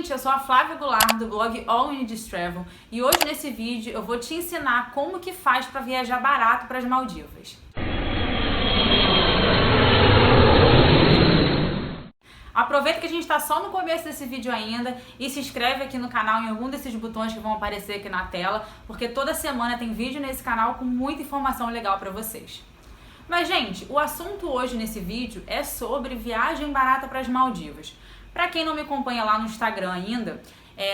gente, eu sou a Flávia Goulart do blog All You Need Is Travel e hoje nesse vídeo eu vou te ensinar como que faz para viajar barato para as Maldivas. Aproveita que a gente está só no começo desse vídeo ainda e se inscreve aqui no canal em algum desses botões que vão aparecer aqui na tela, porque toda semana tem vídeo nesse canal com muita informação legal para vocês. Mas, gente, o assunto hoje nesse vídeo é sobre viagem barata para as Maldivas. Para quem não me acompanha lá no Instagram ainda,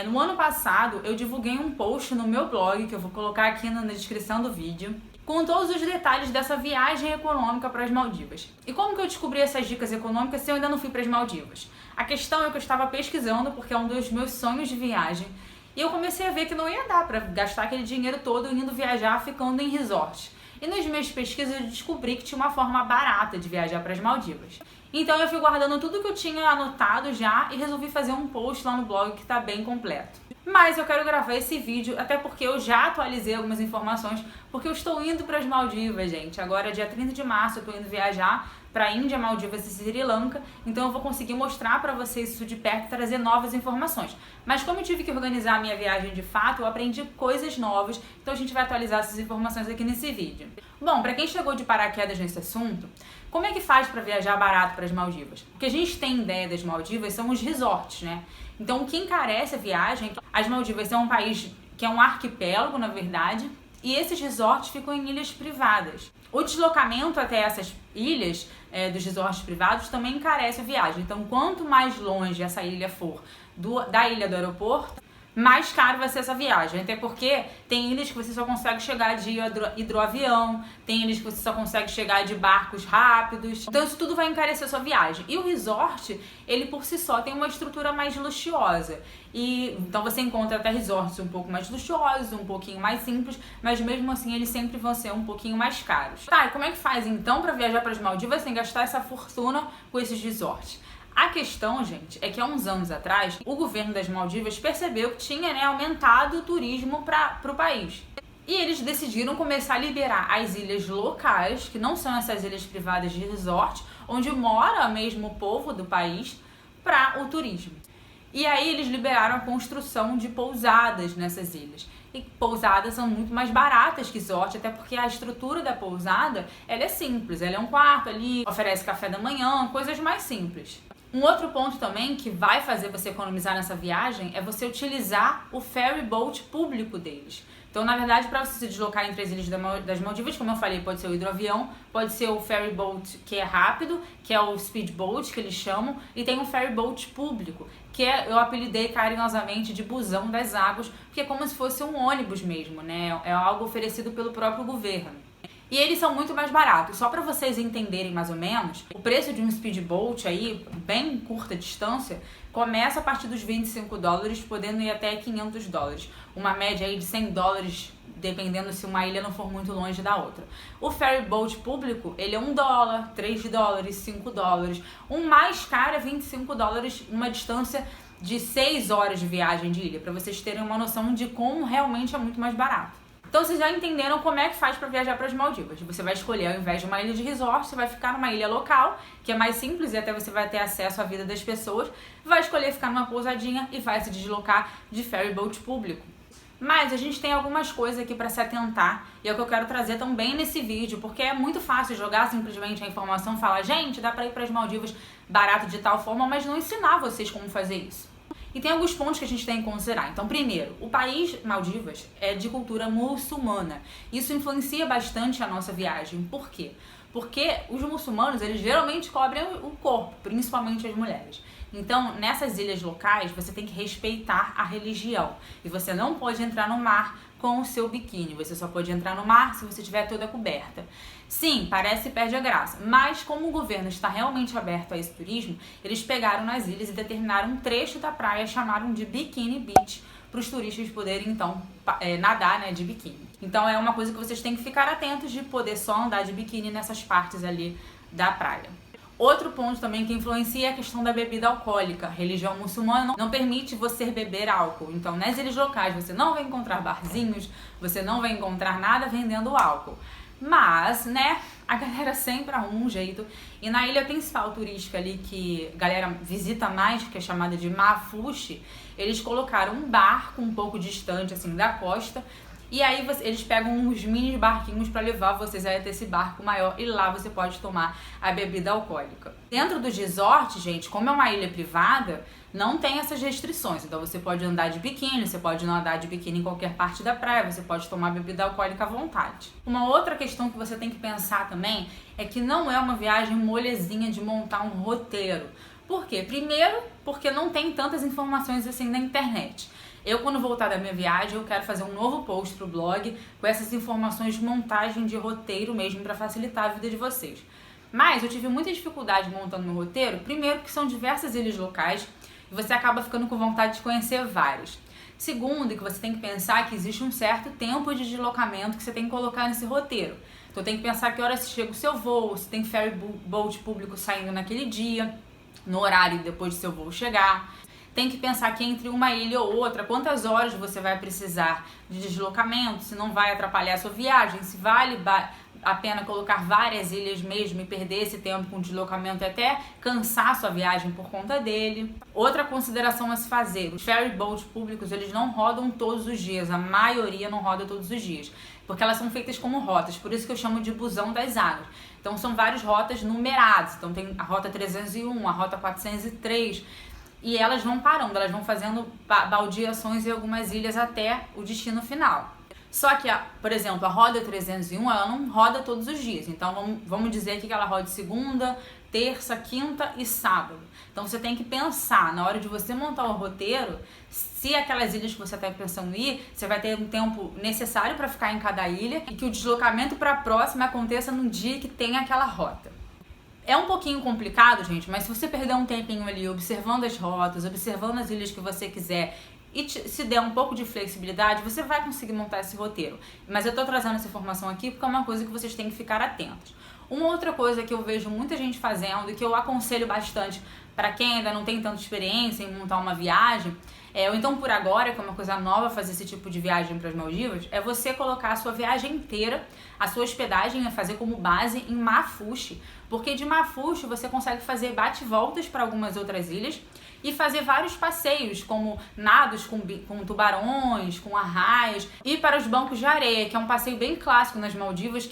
no ano passado eu divulguei um post no meu blog, que eu vou colocar aqui na descrição do vídeo, com todos os detalhes dessa viagem econômica para as Maldivas. E como que eu descobri essas dicas econômicas se eu ainda não fui para as Maldivas? A questão é que eu estava pesquisando, porque é um dos meus sonhos de viagem, e eu comecei a ver que não ia dar para gastar aquele dinheiro todo indo viajar ficando em resort. E nas minhas pesquisas eu descobri que tinha uma forma barata de viajar para as Maldivas. Então eu fui guardando tudo que eu tinha anotado já e resolvi fazer um post lá no blog que está bem completo. Mas eu quero gravar esse vídeo até porque eu já atualizei algumas informações, porque eu estou indo para as Maldivas, gente. Agora, dia 30 de março, eu estou indo viajar para a Índia, Maldivas e Sri Lanka, então eu vou conseguir mostrar para vocês isso de perto e trazer novas informações. Mas como eu tive que organizar a minha viagem de fato, eu aprendi coisas novas, então a gente vai atualizar essas informações aqui nesse vídeo. Bom, para quem chegou de paraquedas nesse assunto, como é que faz para viajar barato para as Maldivas? O que a gente tem ideia das Maldivas são os resorts, né? Então o que encarece a viagem, as Maldivas é um país que é um arquipélago, na verdade, e esses resorts ficam em ilhas privadas. O deslocamento até essas ilhas dos resorts privados também encarece a viagem. Então, quanto mais longe essa ilha for da ilha do aeroporto, mais caro vai ser essa viagem. Até porque tem ilhas que você só consegue chegar de hidroavião, tem ilhas que você só consegue chegar de barcos rápidos. Então isso tudo vai encarecer a sua viagem. E o resort, ele por si só tem uma estrutura mais luxuosa. Então você encontra até resorts um pouco mais luxuosos, um pouquinho mais simples, mas mesmo assim eles sempre vão ser um pouquinho mais caros. Tá, e como é que faz então para viajar para as Maldivas sem gastar essa fortuna com esses resorts? A questão, gente, é que há uns anos atrás, o governo das Maldivas percebeu que tinha aumentado o turismo para o país. E eles decidiram começar a liberar as ilhas locais, que não são essas ilhas privadas de resort, onde mora mesmo o povo do país, para o turismo. E aí eles liberaram a construção de pousadas nessas ilhas. E pousadas são muito mais baratas que resort, até porque a estrutura da pousada ela é simples. Ela é um quarto ali, oferece café da manhã, coisas mais simples. Um outro ponto também que vai fazer você economizar nessa viagem é você utilizar o ferry boat público deles. Então, na verdade, para você se deslocar entre as ilhas das Maldivas, como eu falei, pode ser o hidroavião, pode ser o ferry boat que é rápido, que é o speedboat que eles chamam, e tem um ferry boat público, que eu apelidei carinhosamente de busão das águas, porque é como se fosse um ônibus mesmo, né? É algo oferecido pelo próprio governo. E eles são muito mais baratos. Só para vocês entenderem mais ou menos, o preço de um speedboat aí, bem curta distância, começa a partir dos $25, podendo ir até $500. Uma média aí de $100, dependendo se uma ilha não for muito longe da outra. O ferry boat público, ele é $1, $3, $5. O mais caro é $25, uma distância de 6 horas de viagem de ilha, para vocês terem uma noção de como realmente é muito mais barato. Então vocês já entenderam como é que faz para viajar para as Maldivas. Você vai escolher, ao invés de uma ilha de resort, você vai ficar numa ilha local, que é mais simples e até você vai ter acesso à vida das pessoas. Vai escolher ficar numa pousadinha e vai se deslocar de ferry boat público. Mas a gente tem algumas coisas aqui para se atentar e é o que eu quero trazer também nesse vídeo, porque é muito fácil jogar simplesmente a informação e falar, gente, dá para ir para as Maldivas barato de tal forma, mas não ensinar vocês como fazer isso. E tem alguns pontos que a gente tem que considerar. Então, primeiro, o país Maldivas é de cultura muçulmana. Isso influencia bastante a nossa viagem. Por quê? Porque os muçulmanos, eles geralmente cobrem o corpo, principalmente as mulheres. Então, nessas ilhas locais, você tem que respeitar a religião. E você não pode entrar no mar com o seu biquíni. Você só pode entrar no mar se você estiver toda coberta. Sim, parece que perde a graça, mas como o governo está realmente aberto a esse turismo, eles pegaram nas ilhas e determinaram um trecho da praia, chamaram de Bikini Beach, para os turistas poderem então nadar, né, de biquíni. Então é uma coisa que vocês têm que ficar atentos de poder só andar de biquíni nessas partes ali da praia. Outro ponto também que influencia é a questão da bebida alcoólica. A religião muçulmana não permite você beber álcool. Então, nas ilhas locais, você não vai encontrar barzinhos, você não vai encontrar nada vendendo álcool. Mas, né, A galera sempre arruma um jeito. E na ilha principal turística ali, que a galera visita mais, que é chamada de Mafushi, eles colocaram um barco um pouco distante, assim, da costa. E aí eles pegam uns mini barquinhos para levar vocês até esse barco maior. E lá você pode tomar a bebida alcoólica. Dentro dos resorts, gente, como é uma ilha privada, não tem essas restrições. Então você pode andar de biquíni, você pode não andar de biquíni em qualquer parte da praia, você pode tomar bebida alcoólica à vontade. Uma outra questão que você tem que pensar também é que não é uma viagem molezinha de montar um roteiro. Por quê? Primeiro, porque não tem tantas informações assim na internet. Eu, quando voltar da minha viagem, eu quero fazer um novo post pro blog com essas informações de montagem de roteiro mesmo para facilitar a vida de vocês. Mas eu tive muita dificuldade montando meu roteiro, primeiro que são diversas ilhas locais e você acaba ficando com vontade de conhecer várias. Segundo, que você tem que pensar que existe um certo tempo de deslocamento que você tem que colocar nesse roteiro. Então tem que pensar que horas chega o seu voo, se tem ferry boat público saindo naquele dia, no horário depois do seu voo chegar. Tem que pensar que entre uma ilha ou outra, quantas horas você vai precisar de deslocamento, se não vai atrapalhar a sua viagem, se vale a pena colocar várias ilhas mesmo e perder esse tempo com deslocamento e até cansar a sua viagem por conta dele. Outra consideração a se fazer, os ferry boats públicos, eles não rodam todos os dias, a maioria não roda todos os dias, porque elas são feitas como rotas, por isso que eu chamo de busão das águas. Então são várias rotas numeradas, então tem a rota 301, a rota 403, e elas vão parando, elas vão fazendo baldeações em algumas ilhas até o destino final. Só que, por exemplo, a roda 301, ela não roda todos os dias. Então, vamos dizer que ela roda segunda, terça, quinta e sábado. Então, você tem que pensar, na hora de você montar o roteiro, se aquelas ilhas que você está pensando em ir, você vai ter um tempo necessário para ficar em cada ilha e que o deslocamento para a próxima aconteça no dia que tem aquela rota. É um pouquinho complicado, gente, mas se você perder um tempinho ali observando as rotas, observando as ilhas que você quiser e se der um pouco de flexibilidade, você vai conseguir montar esse roteiro. Mas eu tô trazendo essa informação aqui porque é uma coisa que vocês têm que ficar atentos. Uma outra coisa que eu vejo muita gente fazendo e que eu aconselho bastante para quem ainda não tem tanta experiência em montar uma viagem, ou então por agora, que é uma coisa nova fazer esse tipo de viagem para as Maldivas, é você colocar a sua viagem inteira, a sua hospedagem, fazer como base em Mafushi, porque de Mafushi você consegue fazer bate-voltas para algumas outras ilhas e fazer vários passeios, como nados com tubarões, com arraias, e para os bancos de areia, que é um passeio bem clássico nas Maldivas,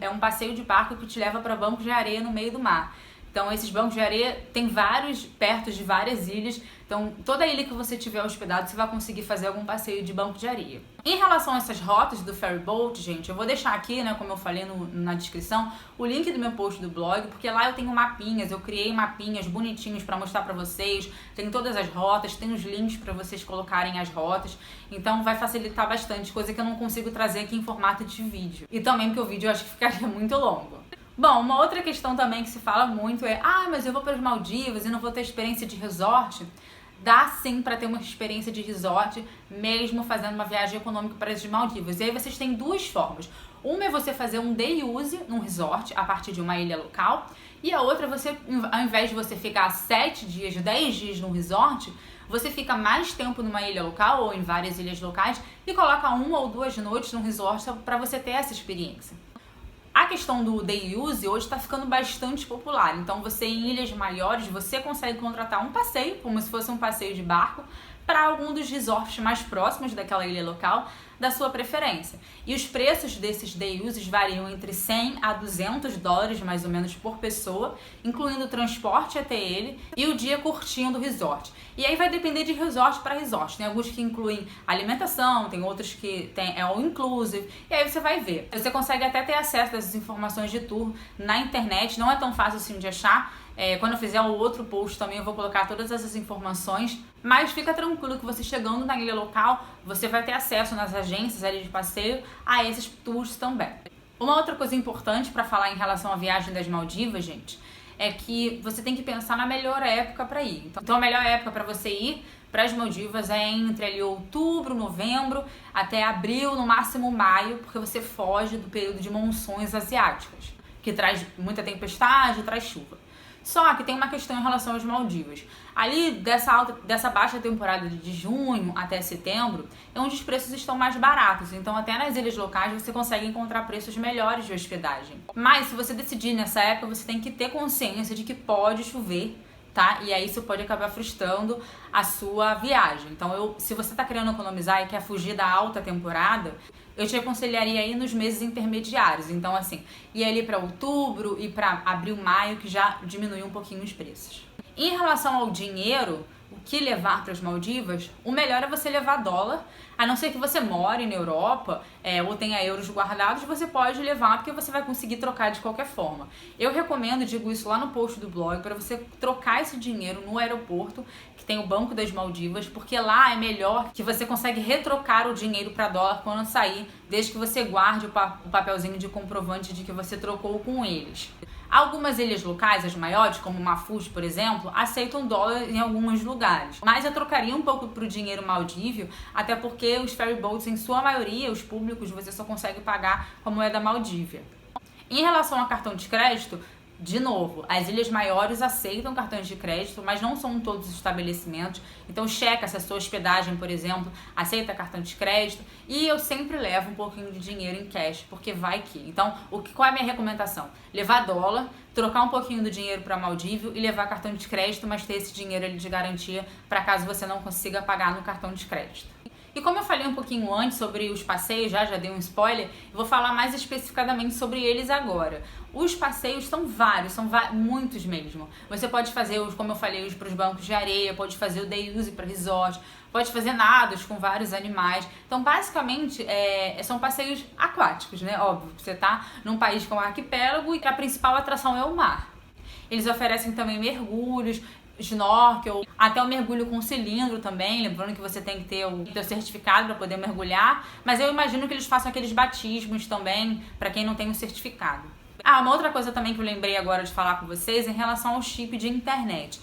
é um passeio de barco que te leva para bancos de areia no meio do mar. Então, esses bancos de areia tem vários perto de várias ilhas. Então, toda ilha que você tiver hospedado, você vai conseguir fazer algum passeio de banco de areia. Em relação a essas rotas do ferry boat, gente, eu vou deixar aqui, né, como eu falei na descrição, o link do meu post do blog, porque lá eu tenho mapinhas, eu criei mapinhas bonitinhos para mostrar para vocês. Tem todas as rotas, tem os links para vocês colocarem as rotas. Então, vai facilitar bastante, coisa que eu não consigo trazer aqui em formato de vídeo. E também porque o vídeo eu acho que ficaria muito longo. Bom, uma outra questão também que se fala muito é: mas eu vou para as Maldivas e não vou ter experiência de resort. Dá sim para ter uma experiência de resort, mesmo fazendo uma viagem econômica para as Maldivas. E aí vocês têm duas formas. Uma é você fazer um day use num resort, a partir de uma ilha local. E a outra é você, ao invés de você ficar 7 dias, 10 dias num resort, você fica mais tempo numa ilha local ou em várias ilhas locais e coloca 1 ou 2 noites num resort para você ter essa experiência. A questão do day use hoje está ficando bastante popular, então você em ilhas maiores, você consegue contratar um passeio, como se fosse um passeio de barco, para algum dos resorts mais próximos daquela ilha local, da sua preferência. E os preços desses day uses variam entre 100 a 200 dólares mais ou menos por pessoa, incluindo o transporte até ele e o dia curtinho do resort. E aí vai depender de resort para resort. Tem alguns que incluem alimentação, tem outros que tem all inclusive, e aí você vai ver. Você consegue até ter acesso a essas informações de tour na internet, não é tão fácil assim de achar. Quando eu fizer o outro post também eu vou colocar todas essas informações, mas fica tranquilo que você chegando na ilha local, você vai ter acesso nas agências ali de passeio a esses tours também. Uma outra coisa importante para falar em relação à viagem das Maldivas, gente, é que você tem que pensar na melhor época para ir. Então a melhor época para você ir para as Maldivas é entre ali outubro, novembro, até abril, no máximo maio, porque você foge do período de monções asiáticas, que traz muita tempestade, traz chuva. Só que tem uma questão em relação às Maldivas. Ali, dessa baixa temporada de junho até setembro, é onde os preços estão mais baratos. Então, até nas ilhas locais, você consegue encontrar preços melhores de hospedagem. Mas, se você decidir nessa época, você tem que ter consciência de que pode chover, tá? E aí isso pode acabar frustrando a sua viagem. Então, se você tá querendo economizar e quer fugir da alta temporada, eu te aconselharia ir nos meses intermediários. Então, assim, ir ali para outubro e para abril, maio, que já diminui um pouquinho os preços. Em relação ao dinheiro, o que levar para as Maldivas, o melhor é você levar dólar, a não ser que você more na Europa ou tenha euros guardados, você pode levar porque você vai conseguir trocar de qualquer forma. Eu recomendo, digo isso lá no post do blog, para você trocar esse dinheiro no aeroporto, que tem o Banco das Maldivas, porque lá é melhor que você consegue retrocar o dinheiro para dólar quando sair, desde que você guarde o papelzinho de comprovante de que você trocou com eles. Algumas ilhas locais, as maiores, como Mafuz, por exemplo, aceitam dólar em alguns lugares. Mas eu trocaria um pouco pro dinheiro maldívio, até porque os ferry boats, em sua maioria, os públicos, você só consegue pagar com a moeda maldívia. Em relação ao cartão de crédito, de novo, as ilhas maiores aceitam cartões de crédito, mas não são todos os estabelecimentos. Então checa se a sua hospedagem, por exemplo, aceita cartão de crédito. E eu sempre levo um pouquinho de dinheiro em cash, porque vai que. Então, qual é a minha recomendação? Levar dólar, trocar um pouquinho do dinheiro para Maldívio e levar cartão de crédito, mas ter esse dinheiro ali de garantia para caso você não consiga pagar no cartão de crédito. E como eu falei um pouquinho antes sobre os passeios, já dei um spoiler, eu vou falar mais especificadamente sobre eles agora. Os passeios são vários, muitos mesmo. Você pode fazer, como eu falei, os para os bancos de areia, pode fazer o day use para resort, pode fazer nados com vários animais. Então, basicamente, são passeios aquáticos, né? Óbvio, você tá num país com um arquipélago e a principal atração é o mar. Eles oferecem também mergulhos, snorkel, até o mergulho com cilindro também, lembrando que você tem que ter o seu certificado para poder mergulhar, mas eu imagino que eles façam aqueles batismos também para quem não tem o certificado. Uma outra coisa também que eu lembrei agora de falar com vocês em relação ao chip de internet.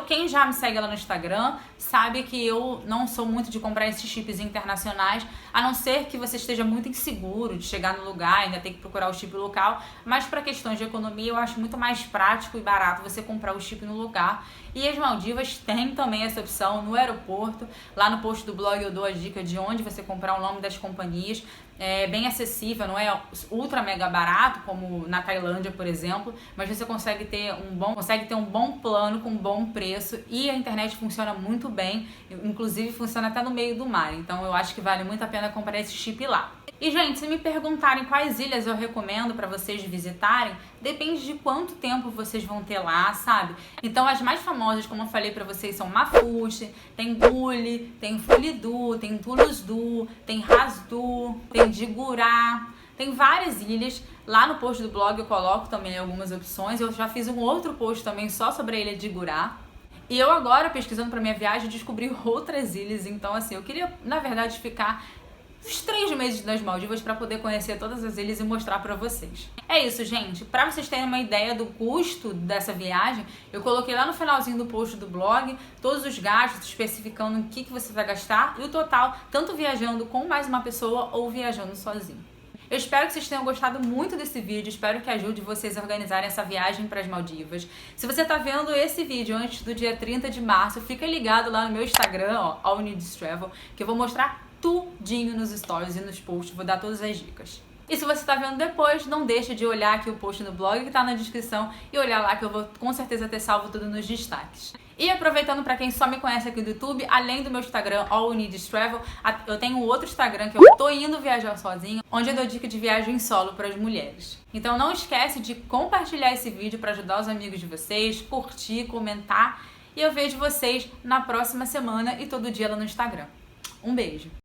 Quem já me segue lá no Instagram, sabe que eu não sou muito de comprar esses chips internacionais, a não ser que você esteja muito inseguro de chegar no lugar, ainda tem que procurar o chip local, mas para questões de economia eu acho muito mais prático e barato você comprar o chip no lugar. E as Maldivas têm também essa opção no aeroporto. Lá no post do blog eu dou a dica de onde você comprar, o nome das companhias. É bem acessível, não é ultra mega barato como na Tailândia, por exemplo, mas você consegue ter um bom plano com um bom preço e a internet funciona muito bem, inclusive funciona até no meio do mar. Então eu acho que vale muito a pena comprar esse chip lá. E, gente, se me perguntarem quais ilhas eu recomendo para vocês visitarem, depende de quanto tempo vocês vão ter lá, sabe? Então, as mais famosas, como eu falei para vocês, são Mafuz, tem Guli, tem Fulidu, tem Tulusdu, tem Rasdu, tem Digurá, tem várias ilhas. Lá no post do blog eu coloco também algumas opções. Eu já fiz um outro post também só sobre a ilha de Digurá. E eu agora, pesquisando para minha viagem, descobri outras ilhas. Então, assim, eu queria, na verdade, ficar uns 3 meses nas Maldivas para poder conhecer todas as ilhas e mostrar para vocês. É isso, gente. Para vocês terem uma ideia do custo dessa viagem, eu coloquei lá no finalzinho do post do blog todos os gastos, especificando o que você vai gastar e o total, tanto viajando com mais uma pessoa ou viajando sozinho. Eu espero que vocês tenham gostado muito desse vídeo, espero que ajude vocês a organizarem essa viagem para as Maldivas. Se você está vendo esse vídeo antes do dia 30 de março, fica ligado lá no meu Instagram, All You Need Is Travel, que eu vou mostrar tudinho nos stories e nos posts, vou dar todas as dicas. E se você está vendo depois, não deixa de olhar aqui o post no blog que está na descrição e olhar lá que eu vou com certeza ter salvo tudo nos destaques. E aproveitando para quem só me conhece aqui do YouTube, além do meu Instagram, All You Need Is Travel, eu tenho um outro Instagram que eu tô indo viajar sozinha, onde eu dou dica de viagem solo para as mulheres. Então não esquece de compartilhar esse vídeo para ajudar os amigos de vocês, curtir, comentar, e eu vejo vocês na próxima semana e todo dia lá no Instagram. Um beijo!